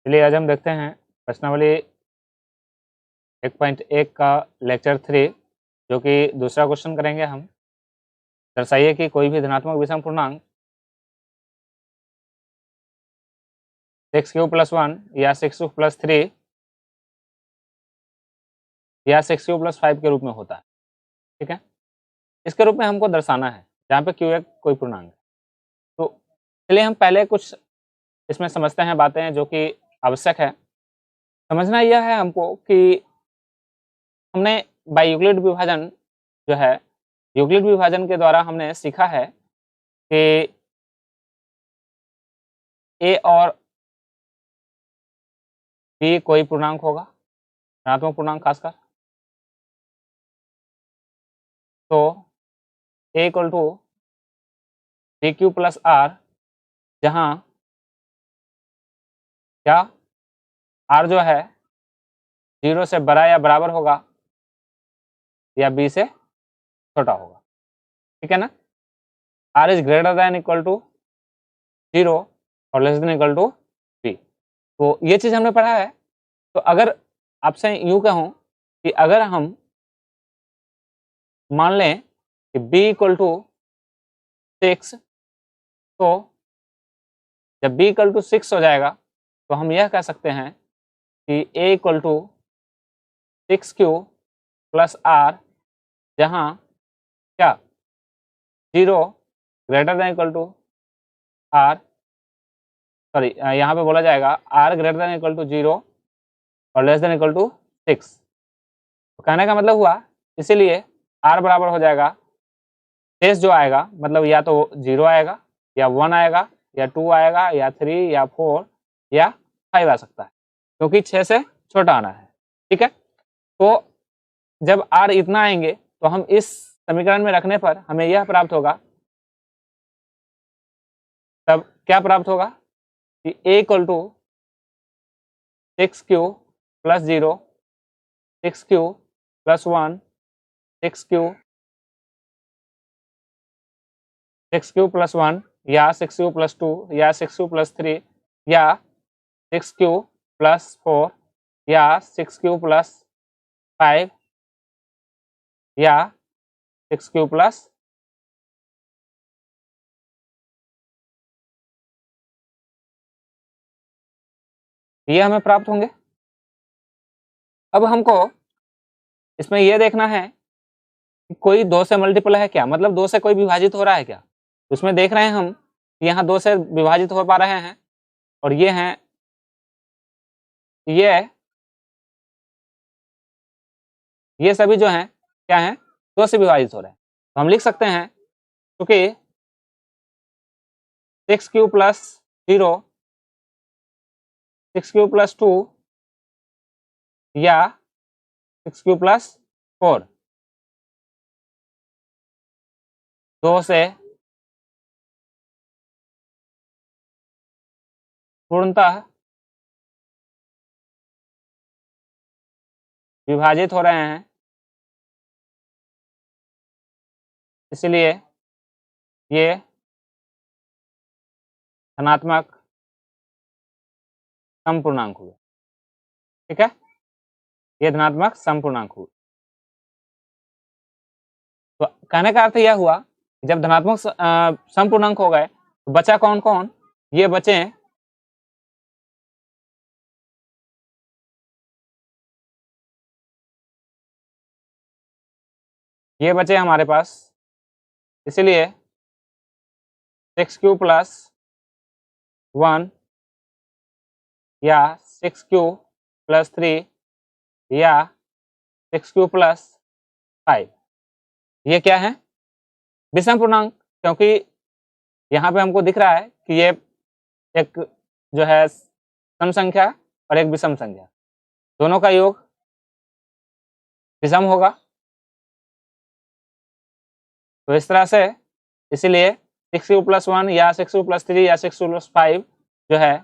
चलिए आज हम देखते हैं प्रश्नावली 1.1 का लेक्चर 3 जो कि दूसरा क्वेश्चन करेंगे हम। दर्शाइए कि कोई भी धनात्मक विषम पूर्णांक 6q + 1 या 6q + 3 या 6q + 5 के रूप में होता है। ठीक है, इसके रूप में हमको दर्शाना है जहाँ पे q एक कोई पूर्णांक है। तो चलिए हम पहले कुछ इसमें समझते हैं बातें जो कि आवश्यक है। समझना यह है हमको कि हमने बाय यूक्लिड विभाजन जो है, यूक्लिड विभाजन के द्वारा हमने सीखा है कि ए और बी कोई पूर्णांक होगा, धनात्मक पूर्णांक खासकर। तो A equal to B Q plus R, जहाँ क्या आर जो है 0 से बड़ा या बराबर होगा या बी से छोटा होगा। ठीक है ना, R is greater than equal to 0 और less than equal to B. तो ये चीज हमने पढ़ा है। तो अगर आपसे यूं कहूं कि अगर हम मान लें कि b इक्वल टू 6, तो जब b इक्वल टू 6 हो जाएगा तो हम यह कह सकते हैं कि a equal to 6q plus R, जहाँ क्या 0 greater than equal to R, sorry यहाँ पे बोला जाएगा r greater than equal to 0 और लेस देन इक्वल टू 6। तो कहने का मतलब हुआ, इसीलिए r बराबर हो जाएगा शेष जो आएगा, मतलब या तो 0 आएगा या 1 आएगा या 2 आएगा या 3 या 4 या 5 आ सकता है, क्योंकि 6 से छोटा आना है। ठीक है, तो जब r इतना आएंगे तो हम इस समीकरण में रखने पर हमें यह प्राप्त होगा। तब क्या प्राप्त होगा कि a equal to 6q plus 0, 6q plus 1, 6q, 6q plus 1 या 6q प्लस 2 या 6q प्लस 3 या 6q प्लस 4 या 6q प्लस 5 या 6q प्लस 5 ये हमें प्राप्त होंगे। अब हमको इसमें यह देखना है कि कोई 2 से मल्टीपल है क्या, मतलब 2 से कोई विभाजित हो रहा है क्या। उसमें देख रहे हैं हम कि यहाँ 2 से विभाजित हो पा रहे हैं और ये हैं, ये सभी जो हैं क्या हैं, 2 से विभाजित हो रहे हैं। तो हम लिख सकते हैं क्योंकि 6q प्लस 0, 6q प्लस 2 या 6q प्लस 4 2 से पूर्णतः विभाजित हो रहे हैं, इसलिए ये धनात्मक समपूर्णांक हुए। ठीक है, ये धनात्मक समपूर्णांक हुए। तो कहने का अर्थ यह हुआ, जब धनात्मक समपूर्णांक हो गए तो बचा कौन कौन, ये बचे हमारे पास, इसलिए 6q प्लस 1 या 6q प्लस 3 या 6q प्लस 5, ये क्या है, विषम पूर्णांक। क्योंकि यहाँ पे हमको दिख रहा है कि ये एक जो है सम संख्या और एक विषम संख्या, दोनों का योग विषम होगा। तो इस तरह से, इसीलिए 6q प्लस 1 या 6q प्लस 3 या 6q प्लस 5 जो है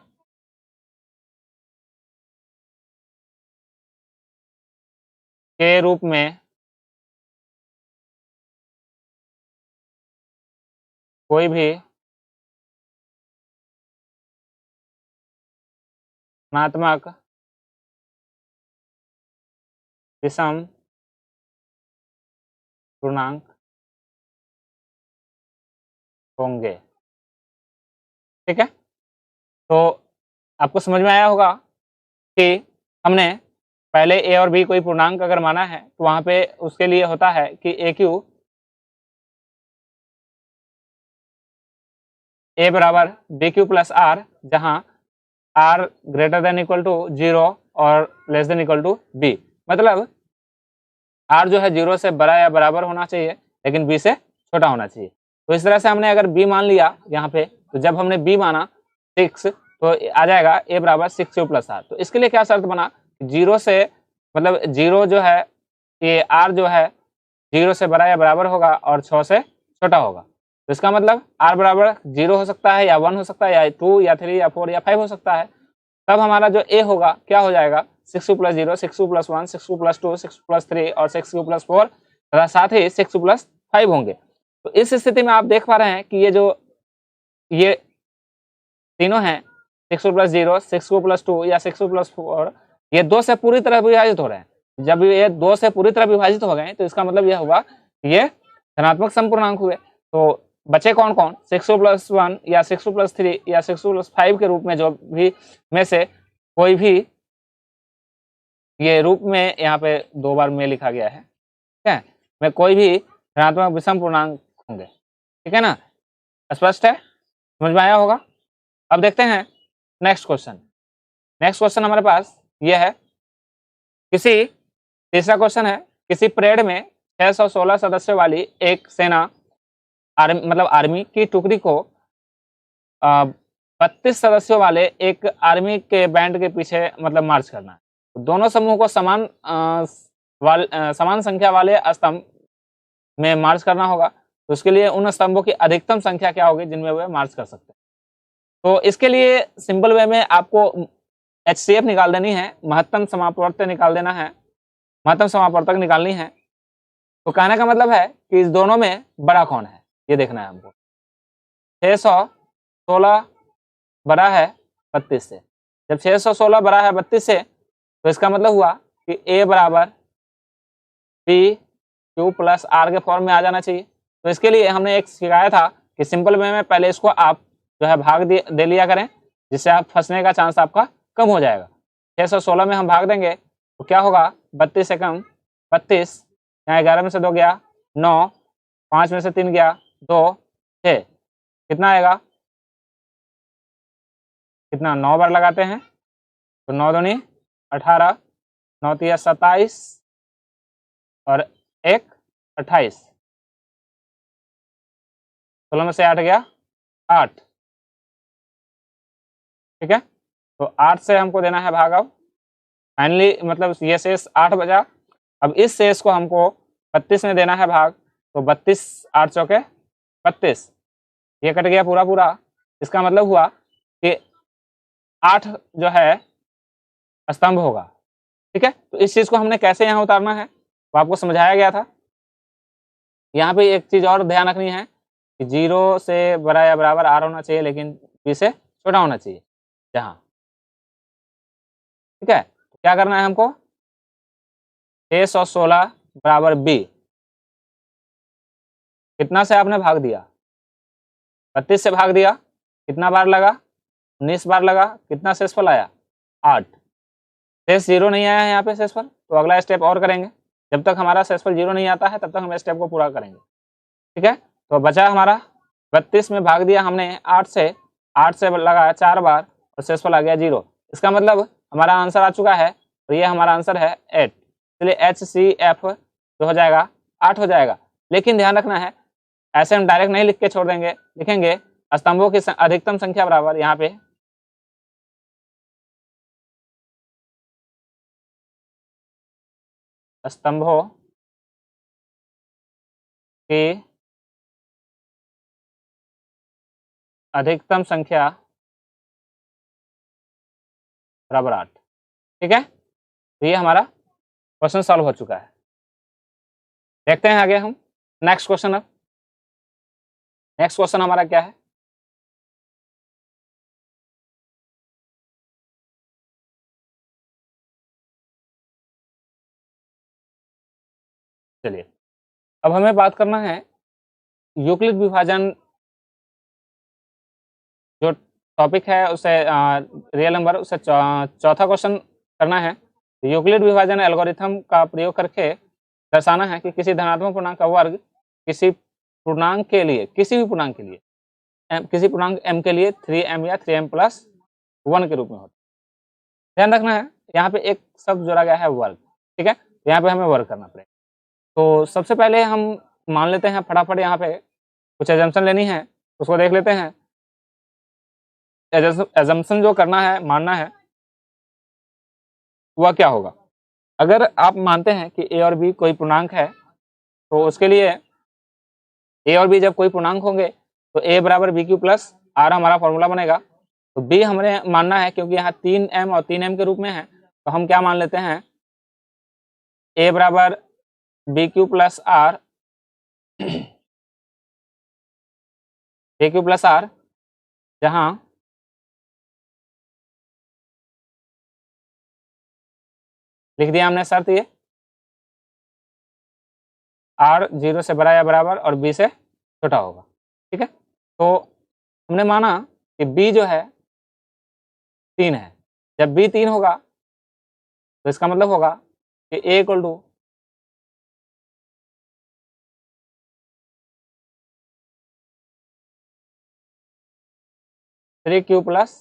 के रूप में कोई भी धनात्मक विषम पूर्णांक होंगे। ठीक है, तो आपको समझ में आया होगा कि हमने पहले ए और बी कोई पूर्णांक अगर माना है तो वहां पे उसके लिए होता है कि ए बराबर बी क्यू प्लस आर, जहां R greater than equal to 0 और less than equal to B. मतलब आर जो है 0 से बड़ा या बराबर होना चाहिए, लेकिन बी से छोटा होना चाहिए। तो इस तरह से हमने अगर बी मान लिया यहाँ पे, तो जब हमने बी माना 6, तो आ जाएगा ए बराबर 6 क्यू प्लस आर। तो इसके लिए क्या शर्त बना, 0 से मतलब 0 जो है ये आर जो है 0 से बड़ा या बराबर होगा और 6 से छोटा होगा। तो इसका मतलब आर बराबर 0 हो सकता है या 1 हो सकता है या 2 या 3 या 4 या 5 हो सकता है। तब हमारा जो ए होगा क्या हो जाएगा, 6 प्लस 0, 6 प्लस 1, 6 प्लस 2, 6 प्लस 3 और 6 प्लस 4 तथा साथ ही 6 प्लस 5 होंगे। तो इस स्थिति में आप देख पा रहे हैं कि ये तीनों हैं 6 प्लस 0, 6 प्लस 2 या 6 प्लस 4, ये 2 से पूरी तरह विभाजित हो रहे हैं। जब ये 2 से पूरी तरह विभाजित हो गए तो इसका मतलब यह होगा ये धनात्मक समपूर्णांक हुए। तो बचे कौन कौन, 6 प्लस 1 या 6 प्लस 3 या 6 प्लस 5 के रूप में जो भी में से कोई भी ये रूप में यहाँ पे 2 बार में लिखा गया है, ठीक है, में कोई भी धनात्मक विषम पूर्णांक होंगे। ठीक है ना, स्पष्ट है, समझ में आया होगा। अब देखते हैं नेक्स्ट क्वेश्चन। नेक्स्ट क्वेश्चन हमारे पास ये है, तीसरा क्वेश्चन है, किसी परेड में 616 सदस्यों वाली एक सेना आर्मी की टुकड़ी को 32 सदस्यों वाले एक आर्मी के बैंड के पीछे मतलब मार्च करना है। तो दोनों समूह को समान संख्या वाले स्तंभ में मार्च करना होगा। तो उसके लिए उन स्तंभों की अधिकतम संख्या क्या होगी जिनमें वे मार्च कर सकते हैं। तो इसके लिए सिंपल वे में आपको HCF निकाल देनी है, महत्तम समापवर्तक निकाल देना है, महत्तम समापवर्तक निकालनी है। तो कहने का मतलब है कि इस दोनों में बड़ा कौन है ये देखना है हमको। 616 बड़ा है 32 से, जब 616 बड़ा है 32 से तो इसका मतलब हुआ कि ए बराबर बी क्यू प्लस आर के फॉर्म में आ जाना चाहिए। तो इसके लिए हमने एक सिखाया था कि सिंपल वे में पहले इसको आप जो है भाग दे लिया करें, जिससे आप फंसने का चांस आपका कम हो जाएगा। 616 में हम भाग देंगे तो क्या होगा, 32 से कम 32, यहाँ 11 में से 2 गया 9, 5 में से 3 गया 2, 6, कितना आएगा, कितना 9 बार लगाते हैं तो 9 दूनी 18, 9 तिया 27 और 1 28, 16 में से 8 गया 8। ठीक है, तो 8 से हमको देना है भाग। अब फाइनली मतलब ये शेष 8 बचा। अब इस शेष को हमको 32 में देना है भाग, तो 32 8 चौके 32, ये कट गया पूरा पूरा। इसका मतलब हुआ कि 8 जो है स्तंभ होगा। ठीक है, तो इस चीज को हमने कैसे यहाँ उतारना है वो आपको समझाया गया था। यहाँ पे एक चीज और ध्यान रखनी है कि 0 से बड़ा या बराबर आर होना चाहिए, लेकिन बी से छोटा होना चाहिए जहाँ। ठीक है, तो क्या करना है हमको, 616 बराबर बी, कितना से आपने भाग दिया, 32 से भाग दिया, कितना बार लगा, 19 बार लगा, कितना शेषफल आया 8। शेष 0 नहीं आया है यहाँ पे शेषफल, तो अगला स्टेप और करेंगे। जब तक हमारा शेषफल 0 नहीं आता है तब तक हम स्टेप को पूरा करेंगे। ठीक है, तो बचा हमारा 32 में भाग दिया हमने 8 से लगा 4 बार और शेषफल आ गया 0। इसका मतलब हमारा आंसर आ चुका है और ये हमारा आंसर है 8। इसलिए HCF जो हो जाएगा 8 हो जाएगा। लेकिन ध्यान रखना है, ऐसे हम डायरेक्ट नहीं लिख के छोड़ देंगे, लिखेंगे स्तंभों की अधिकतम संख्या बराबर यहाँ पे स्तंभों की अधिकतम संख्या बराबर 8। ठीक है, तो ये हमारा क्वेश्चन सॉल्व हो चुका है। देखते हैं आगे हम नेक्स्ट क्वेश्चन। अब नेक्स्ट क्वेश्चन हमारा क्या है, अब हमें बात करना है यूक्लिड विभाजन जो टॉपिक है उसे रियल नंबर उसे चौथा क्वेश्चन करना है। यूक्लिड विभाजन एल्गोरिथम का प्रयोग करके दर्शाना है कि किसी धनात्मक पूर्णांक का वर्ग किसी पूर्णांक के लिए, किसी भी पूर्णांक के लिए, किसी पूर्णांक m के लिए 3m या 3m+1 के रूप में होता है। ध्यान रखना है यहाँ पे एक शब्द जोड़ा गया है वर्ग, ठीक है, यहाँ पे हमें वर्ग करना पड़ेगा। तो सबसे पहले हम मान लेते हैं फटाफट, यहाँ पे कुछ एजम्पशन लेनी है, उसको देख लेते हैं। एजम्पशन जो करना है, मानना है, वह क्या होगा। अगर आप मानते हैं कि a और b कोई पूर्णांक है तो उसके लिए a और b जब कोई पूर्णांक होंगे तो a बराबर BQ प्लस R हमारा फॉर्मूला बनेगा। तो b हमें मानना है क्योंकि यहाँ 3m और 3m के रूप में है, तो हम क्या मान लेते हैं, a बराबर BQ plus R, BQ plus R, जहाँ लिख दिया हमने शर्त ये R 0 से बड़ा या बराबर और B से छोटा होगा, ठीक है। तो हमने माना कि B जो है 3 है। जब B 3 होगा तो इसका मतलब होगा कि A equal to 3Q plus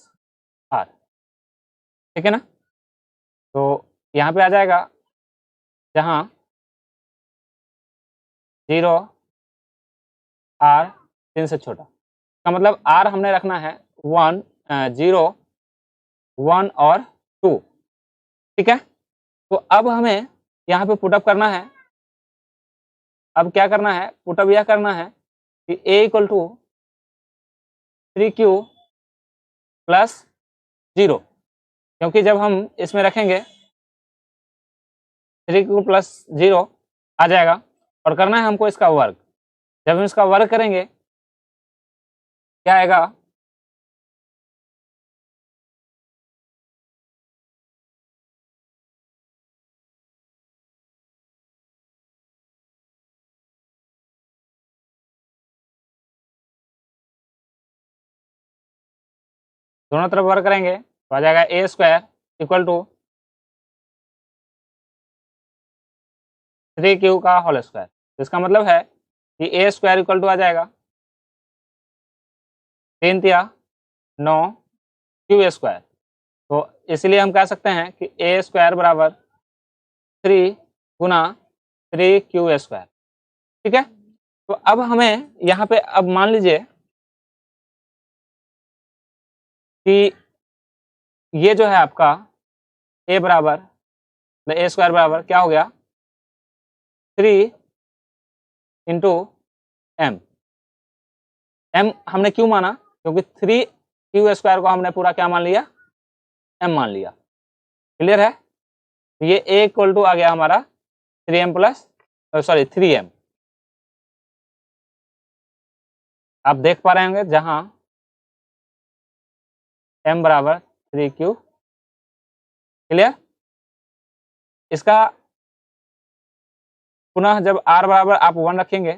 R, ठीक है ना। तो यहाँ पे आ जाएगा जहाँ 0 R 3 से छोटा, का मतलब R हमने रखना है 1, 0, 1 और 2, ठीक है। तो अब हमें यहाँ पे पुटअप करना है। अब क्या करना है, पुटअप यह करना है कि A equal to 3Q plus 0, क्योंकि जब हम इसमें रखेंगे 3Q प्लस 0 आ जाएगा और करना है हमको इसका वर्ग। जब हम इसका वर्ग करेंगे क्या आएगा, दोनों तरफ वर्ग करेंगे तो आ जाएगा a square equal to 3Q का होल स्क्वायर। इसका मतलब है कि a स्क्वायर इक्वल टू आ जाएगा 3 तिया 9 Q स्क्वायर। तो इसलिए हम कह सकते हैं कि a स्क्वायर बराबर 3 गुना 3Q स्क्वायर, ठीक है। तो अब हमें यहाँ पे अब मान लीजिए कि ये जो है आपका a बराबर a स्क्वायर बराबर क्या हो गया 3 इंटू m। m हमने क्यों माना, क्योंकि 3Q स्क्वायर को हमने पूरा क्या मान लिया, m मान लिया। क्लियर है। ये a इक्वल टू आ गया हमारा 3m प्लस 3m। आप देख पा रहे होंगे जहां m बराबर 3Q। क्लियर। इसका पुनः जब r बराबर आप 1 रखेंगे,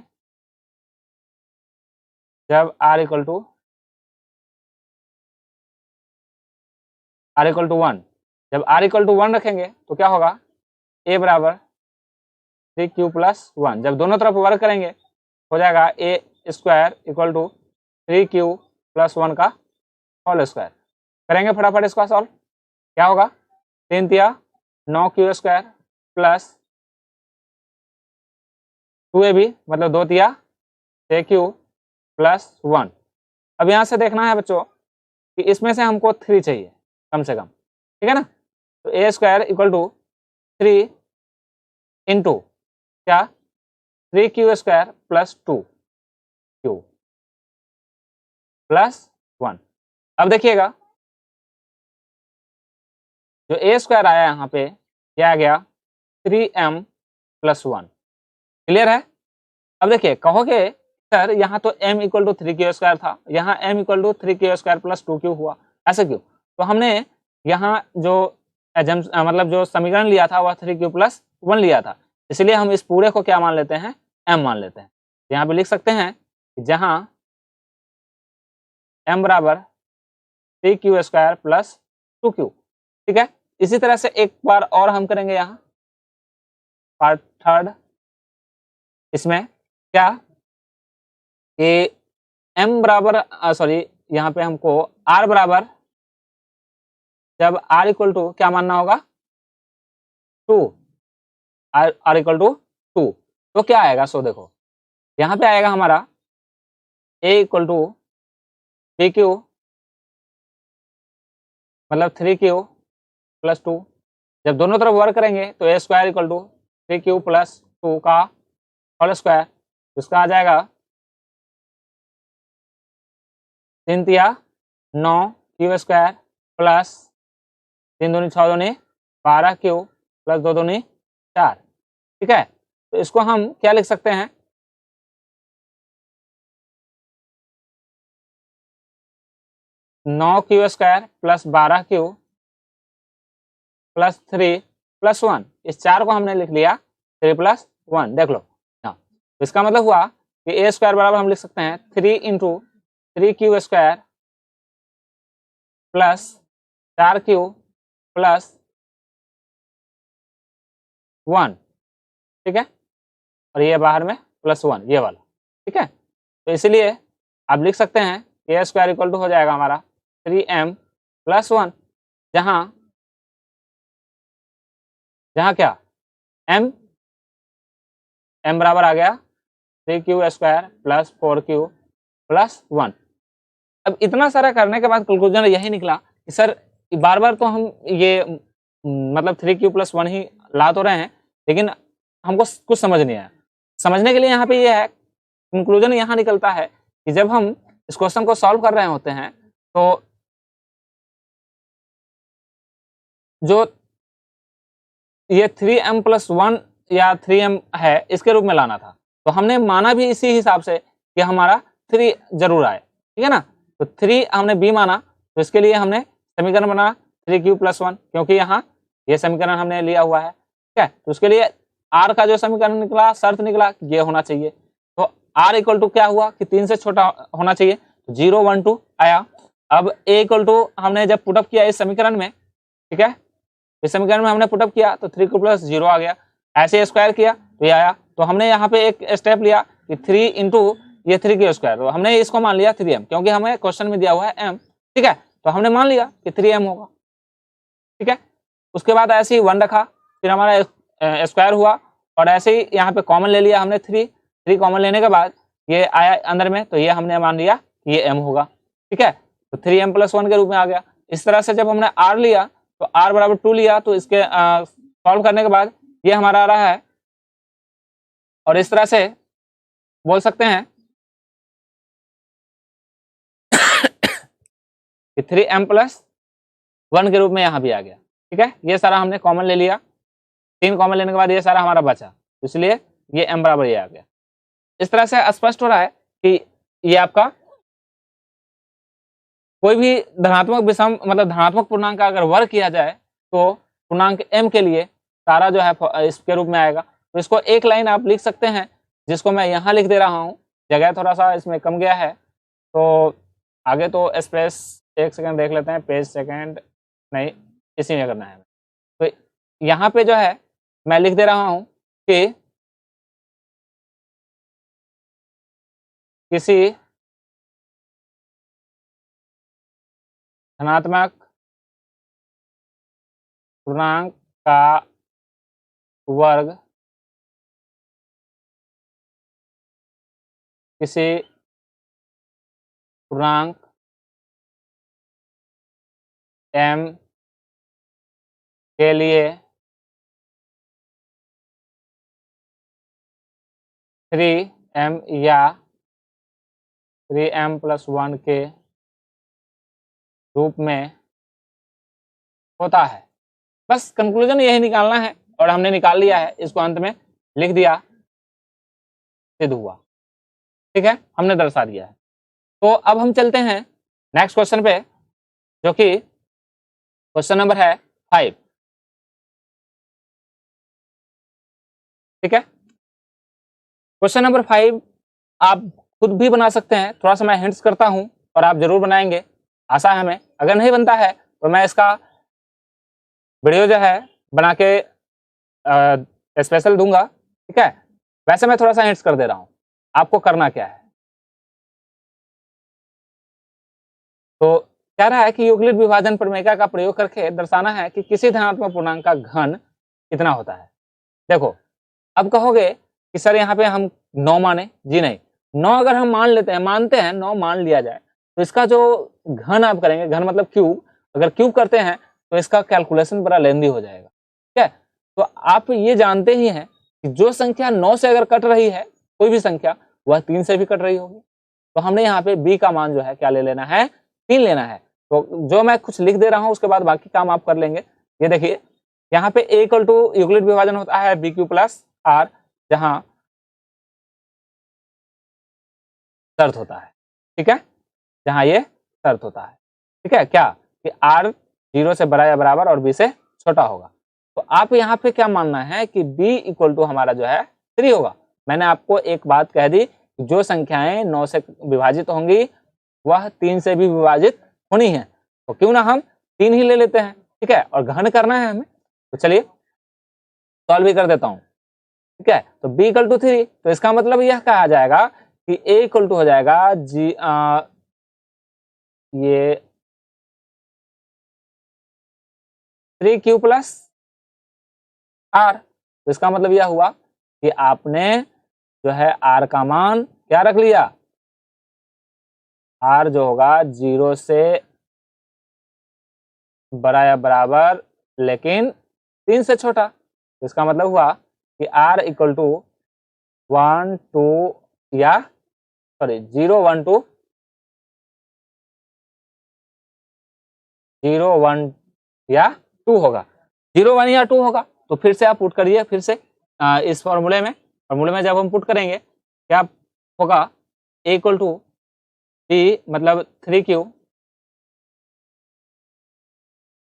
जब r इक्वल टू 1, जब r इक्वल टू 1 रखेंगे तो क्या होगा, a बराबर 3Q प्लस 1। जब दोनों तरफ वर्ग करेंगे हो जाएगा a square equal to 3Q plus 1 का होल स्क्वायर। करेंगे फटाफट इसका सॉल्व। क्या होगा, 3 तिया 9Q स्क्वायर प्लस 2ab मतलब 2 तिया 6Q प्लस 1। अब यहाँ से देखना है बच्चों कि इसमें से हमको 3 चाहिए कम से कम, ठीक है ना। तो a square equal to 3 into क्या 3Q square plus 2Q plus 1। अब देखिएगा जो a स्क्वायर आया यहाँ पे क्या आ गया 3m प्लस 1। क्लियर है। अब देखिए कहोगे सर यहाँ तो m equal to 3Q square था, यहाँ m equal to 3Q square plus 2Q हुआ, ऐसे क्यों। तो हमने यहाँ जो मतलब जो समीकरण लिया था वह 3Q प्लस 1 लिया था, इसलिए हम इस पूरे को क्या मान लेते हैं m मान लेते हैं। यहाँ पे लिख सकते हैं कि जहां m बराबर 3q² प्लस 2q। ठीक है, इसी तरह से एक बार और हम करेंगे यहाँ पार्ट थर्ड। इसमें क्या कि m बराबर सॉरी यहाँ पे हमको r बराबर, जब r इक्वल टू क्या मानना होगा 2, r इक्वल टू 2, तो क्या आएगा? सो देखो यहाँ पे आएगा हमारा a इक्वल टू 3q मतलब 3q प्लस 2। जब दोनों तरफ वर्क करेंगे तो a² equal to 3q plus 2 का होल स्क्वायर, इसका आ जाएगा 3 तिया 9 q² प्लस 3 दूनी 6 दूनी 12q प्लस 2 दूनी 4। ठीक है, तो इसको हम क्या लिख सकते हैं? 9q² plus 12q plus 3 plus 1, इस 4 को हमने लिख लिया 3 प्लस 1। देख लो, हाँ, तो इसका मतलब हुआ कि a² बराबर हम लिख सकते हैं 3 into 3q² plus 4q plus 1। ठीक है, और ये बाहर में प्लस 1 ये वाला। ठीक है, तो इसलिए आप लिख सकते हैं a² इक्वल टू हो जाएगा हमारा 3m प्लस 1, जहां क्या m बराबर आ गया 3q² प्लस 4q प्लस 1। अब इतना सारा करने के बाद कंक्लूजन यही निकला कि सर बार बार तो हम ये मतलब 3q प्लस 1 ही ला तो रहे हैं, लेकिन हमको कुछ समझ नहीं आया। समझने के लिए यहाँ पे ये है, कंक्लूजन यहाँ निकलता है कि जब हम इस क्वेश्चन को सॉल्व कर रहे होते हैं तो जो ये 3m प्लस 1 या 3m है इसके रूप में लाना था, तो हमने माना भी इसी हिसाब से कि हमारा 3 जरूर आए। ठीक है ना, तो 3 हमने b माना, तो इसके लिए हमने समीकरण बना 3q प्लस 1, क्योंकि यहाँ ये समीकरण हमने लिया हुआ है। ठीक है, तो उसके लिए r का जो समीकरण निकला, शर्त निकला ये होना चाहिए, तो r इक्वल टू क्या हुआ कि 3 से छोटा होना चाहिए, तो 0 1 2 आया। अब a इक्वल टू हमने जब पुटअप किया इस समीकरण में, ठीक है, इस समीकरण में हमने पुटअप किया तो 3q प्लस 0 आ गया, ऐसे स्क्वायर किया तो ये आया। तो हमने यहाँ पे एक स्टेप लिया कि 3 इंटू ये 3q², तो हमने इसको मान लिया 3m, क्योंकि हमें क्वेश्चन में दिया हुआ है m। ठीक है, तो हमने मान लिया कि 3m होगा। ठीक है, उसके बाद ऐसे ही 1 रखा, फिर हमारा स्क्वायर हुआ, और ऐसे ही यहाँ पे कॉमन ले लिया हमने 3 कॉमन लेने के बाद ये आया अंदर में, तो ये हमने मान लिया कि ये m होगा। ठीक है, तो 3m प्लस 1 के रूप में आ गया। इस तरह से जब हमने r लिया तो r बराबर 2 लिया, तो इसके सॉल्व करने के बाद ये हमारा आ रहा है, और इस तरह से बोल सकते हैं कि 3m प्लस 1 के रूप में यहाँ भी आ गया। ठीक है, ये सारा हमने कॉमन ले लिया, 3 कॉमन लेने के बाद ये सारा हमारा बचा, इसलिए ये m बराबर ये आ गया। इस तरह से स्पष्ट हो रहा है कि ये आपका कोई भी धनात्मक विषम मतलब धनात्मक पूर्णांक का अगर वर्ग किया जाए तो पूर्णांक m के लिए सारा जो है इसके रूप में आएगा। तो इसको एक लाइन आप लिख सकते हैं, जिसको मैं यहाँ लिख दे रहा हूँ, जगह थोड़ा सा इसमें कम गया है, तो आगे तो स्पेस 1 सेकंड देख लेते हैं, पेज सेकंड नहीं इसी में करना है। तो यहाँ पे जो है मैं लिख दे रहा हूँ कि किसी धनात्मक पूर्णांक का वर्ग किसी पूर्णांक m के लिए 3m या 3m प्लस 1 के रूप में होता है। बस कंक्लूजन यही निकालना है, और हमने निकाल लिया है, इसको अंत में लिख दिया, सिद्ध हुआ। ठीक है, हमने दर्शा दिया है। तो अब हम चलते हैं नेक्स्ट क्वेश्चन पे, जो कि क्वेश्चन नंबर है 5। ठीक है, क्वेश्चन नंबर 5 आप खुद भी बना सकते हैं, थोड़ा सा मैं हिंट्स करता हूं और आप जरूर बनाएंगे, आशा है हमें। अगर नहीं बनता है तो मैं इसका वीडियो जो है बना के स्पेशल दूंगा, ठीक है। वैसे मैं थोड़ा सा हिंट्स कर दे रहा हूं, आपको करना क्या है। तो कह रहा है कि यूक्लिड विभाजन प्रमेय का प्रयोग करके दर्शाना है कि किसी धनात्मक पूर्णांक का घन कितना होता है। देखो अब कहोगे कि सर यहाँ पे हम 9 माने, जी नहीं, 9 अगर हम मान लेते हैं, मानते हैं 9 मान लिया जाए तो इसका जो घन आप करेंगे, घन मतलब क्यूब, अगर क्यूब करते हैं तो इसका कैलकुलेशन बड़ा लेंदी हो जाएगा, ठीक है। तो आप ये जानते ही हैं कि जो संख्या 9 से अगर कट रही है, कोई भी संख्या, वह 3 से भी कट रही होगी। तो हमने यहाँ पे b का मान जो है क्या ले लेना है, 3 लेना है। तो जो मैं कुछ लिख दे रहा हूं उसके बाद बाकी काम आप कर लेंगे। ये देखिए यहाँ पे a इक्वल टू यूक्लिड विभाजन होता है बी क्यू प्लस आर, जहां शर्त होता है, ठीक है, जहां ये शर्त होता है, ठीक है, क्या कि r 0 से बड़ा या बराबर और b से छोटा होगा। तो आप यहाँ पे क्या मानना है कि b इक्वल टू हमारा जो है 3 होगा। मैंने आपको एक बात कह दी, जो संख्याएं 9 से विभाजित होंगी वह 3 से भी विभाजित होनी है, तो क्यों ना हम 3 ही ले लेते हैं, ठीक है, और घन करना है हमें। तो चलिए सॉल्व भी कर देता हूं, ठीक है। तो b इक्वल टू 3, तो इसका मतलब यह कहा जाएगा कि a इक्वल टू हो जाएगा ये 3q प्लस r। तो इसका मतलब यह हुआ कि आपने जो है r का मान क्या रख लिया, r जो होगा 0 से बड़ा या बराबर लेकिन 3 से छोटा। तो इसका मतलब हुआ कि r इक्वल टू 1 2 या सॉरी 0 1 2 0 1 या 2 होगा, 0 1 या 2 होगा। तो फिर से आप पुट करिए, फिर से इस फॉर्मूले में जब हम पुट करेंगे क्या होगा, a इक्वल टू b मतलब 3q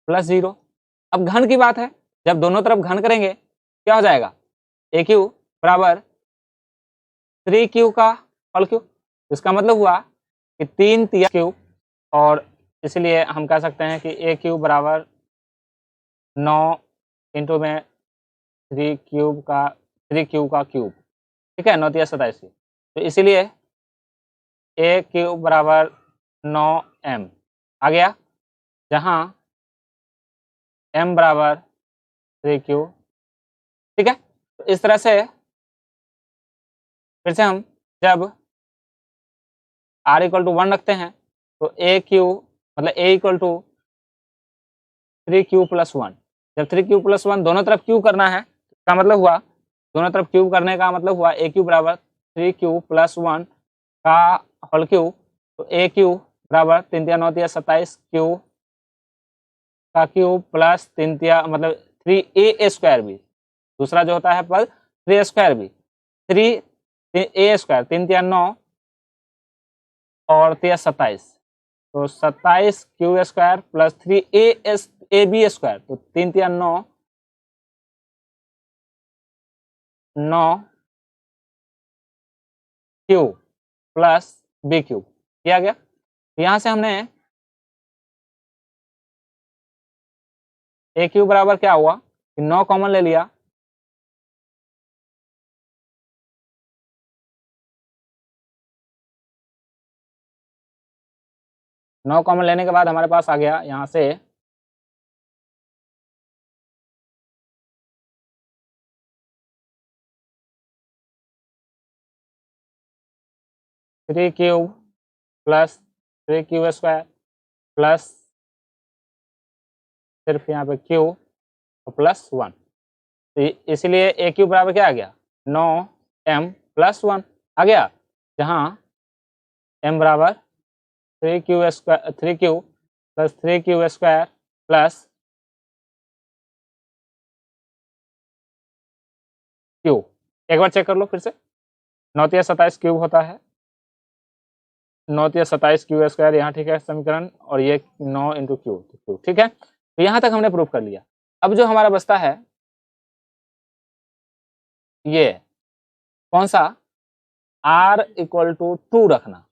प्लस 0। अब घन की बात है, जब दोनों तरफ घन करेंगे क्या हो जाएगा, aq बराबर 3q का होल क्यूब। इसका मतलब हुआ कि 3 3 क्यूब, और इसलिए हम कह सकते हैं कि a क्यूब बराबर 9 इंटू में 3 क्यूब का क्यूब, ठीक है, 9 3 27। तो इसीलिए a क्यूब बराबर 9m आ गया, जहां m बराबर 3q, ठीक है। तो इस तरह से फिर से हम जब r इक्वल टू 1 रखते हैं तो a क्यूब मतलब a equal to 3q plus 1। जब 3q प्लस 1 दोनों तरफ क्यूब करना है, इसका मतलब हुआ दोनों तरफ क्यूब करने का मतलब हुआ a क्यूब बराबर 3q प्लस 1 का होल क्यूब। तो a क्यूब बराबर 3 3 9 3 27 क्यूब का क्यूब प्लस 3 3 मतलब 3a स्क्वायर भी, दूसरा जो होता है पद 3 स्क्वायर भी, 3a स्क्वायर 3 3 9 और 3 27, तो 27 Q square plus 3a square, तो 3 3 9 9 क्यू प्लस b क्यूब किया गया। यहां से हमने a क्यूब बराबर क्या हुआ, 9 कॉमन ले लिया, नौ कॉमन लेने के बाद हमारे पास आ गया यहाँ से 3 cube plus 3q square plus सिर्फ यहाँ पे क्यू और प्लस 1। तो इसलिए a क्यूब बराबर क्या आ गया, 9m प्लस 1 आ गया, जहाँ m बराबर 3q square 3q plus 3q square plus q। एक बार चेक कर लो फिर से, 9 3 27 क्यूब होता है, 9 3 27 क्यू स्क्वायर यहाँ, ठीक है समीकरण, और ये 9 इंटू क्यू, ठीक है। तो यहाँ तक हमने प्रूफ कर लिया। अब जो हमारा बचता है ये कौन सा, r इक्वल टू 2 रखना।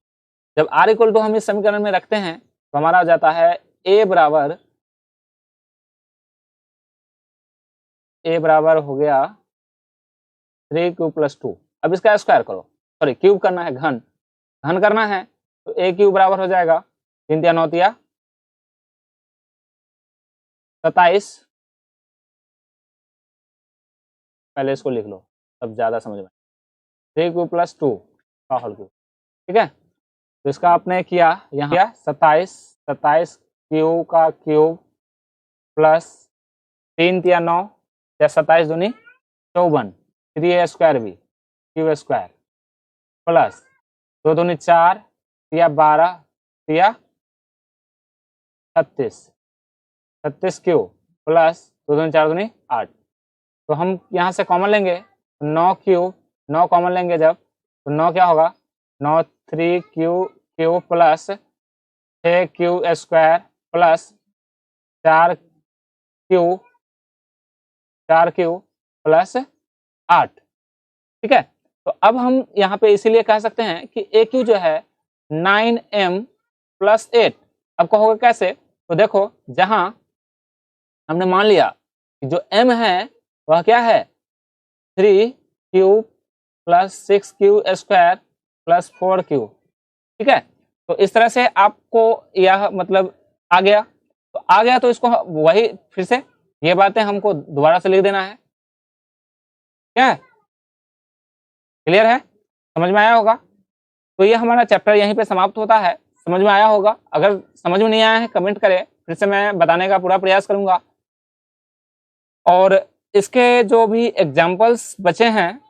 जब r इक्वल टू हम इस समीकरण में रखते हैं तो हमारा हो जाता है a बराबर हो गया 3 क्यूब प्लस 2। अब इसका स्क्वायर करो, सॉरी क्यूब करना है, घन करना है, तो a क्यूब बराबर हो जाएगा 3 तिया 9 तिया 27। पहले इसको लिख लो तब ज्यादा समझ में। 3 क्यूब प्लस 2 का होल क्यूब, ठीक है। तो इसका आपने किया यहाँ 27 क्यूब का क्यूब प्लस 3 तिया 9 या 27 दूनी 54, 3a स्क्वायर भी क्यूब स्क्वायर प्लस 2 दूनी 4 तिया 12 तिया 36 क्यूब प्लस 2 दूनी 4 दूनी 8। तो हम यहाँ से कॉमन लेंगे 9 क्यूब, 9 कॉमन लेंगे जब तो 9 क्या होगा 9 3 cube plus 6 cube square plus 4 cube plus 8, ठीक है। तो अब हम यहाँ पे इसीलिए कह सकते हैं कि ए क्यू जो है 9m प्लस 8। अब कहोगे कैसे, तो देखो जहां हमने मान लिया कि जो m है वह क्या है 3 cube plus 6 cube square plus 4 cube, ठीक है। तो इस तरह से आपको यह मतलब आ गया, तो इसको वही फिर से ये बातें हमको दोबारा से लिख देना है, क्या है, क्लियर है, समझ में आया होगा। तो ये हमारा चैप्टर यहीं पे समाप्त होता है, समझ में आया होगा। अगर समझ में नहीं आया है कमेंट करें, फिर से मैं बताने का पूरा प्रयास करूंगा। और इसके जो भी एग्जाम्पल्स बचे हैं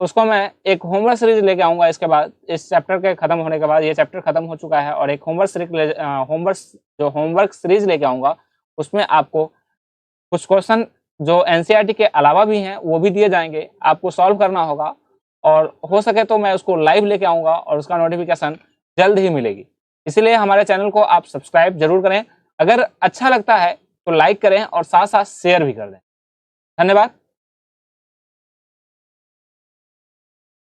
उसको मैं एक होमवर्क सीरीज लेके आऊंगा इसके बाद, इस चैप्टर के खत्म होने के बाद। ये चैप्टर खत्म हो चुका है और एक होमवर्क सीरीज लेके आऊंगा। उसमें आपको कुछ क्वेश्चन जो एनसीईआरटी के अलावा भी हैं वो भी दिए जाएंगे, आपको सॉल्व करना होगा। और हो सके तो मैं उसको लाइव लेके आऊंगा और उसका नोटिफिकेशन जल्द ही मिलेगी। इसीलिए हमारे चैनल को आप सब्सक्राइब जरूर करें। अगर अच्छा लगता है तो लाइक करें और साथ साथ शेयर भी कर दें। धन्यवाद।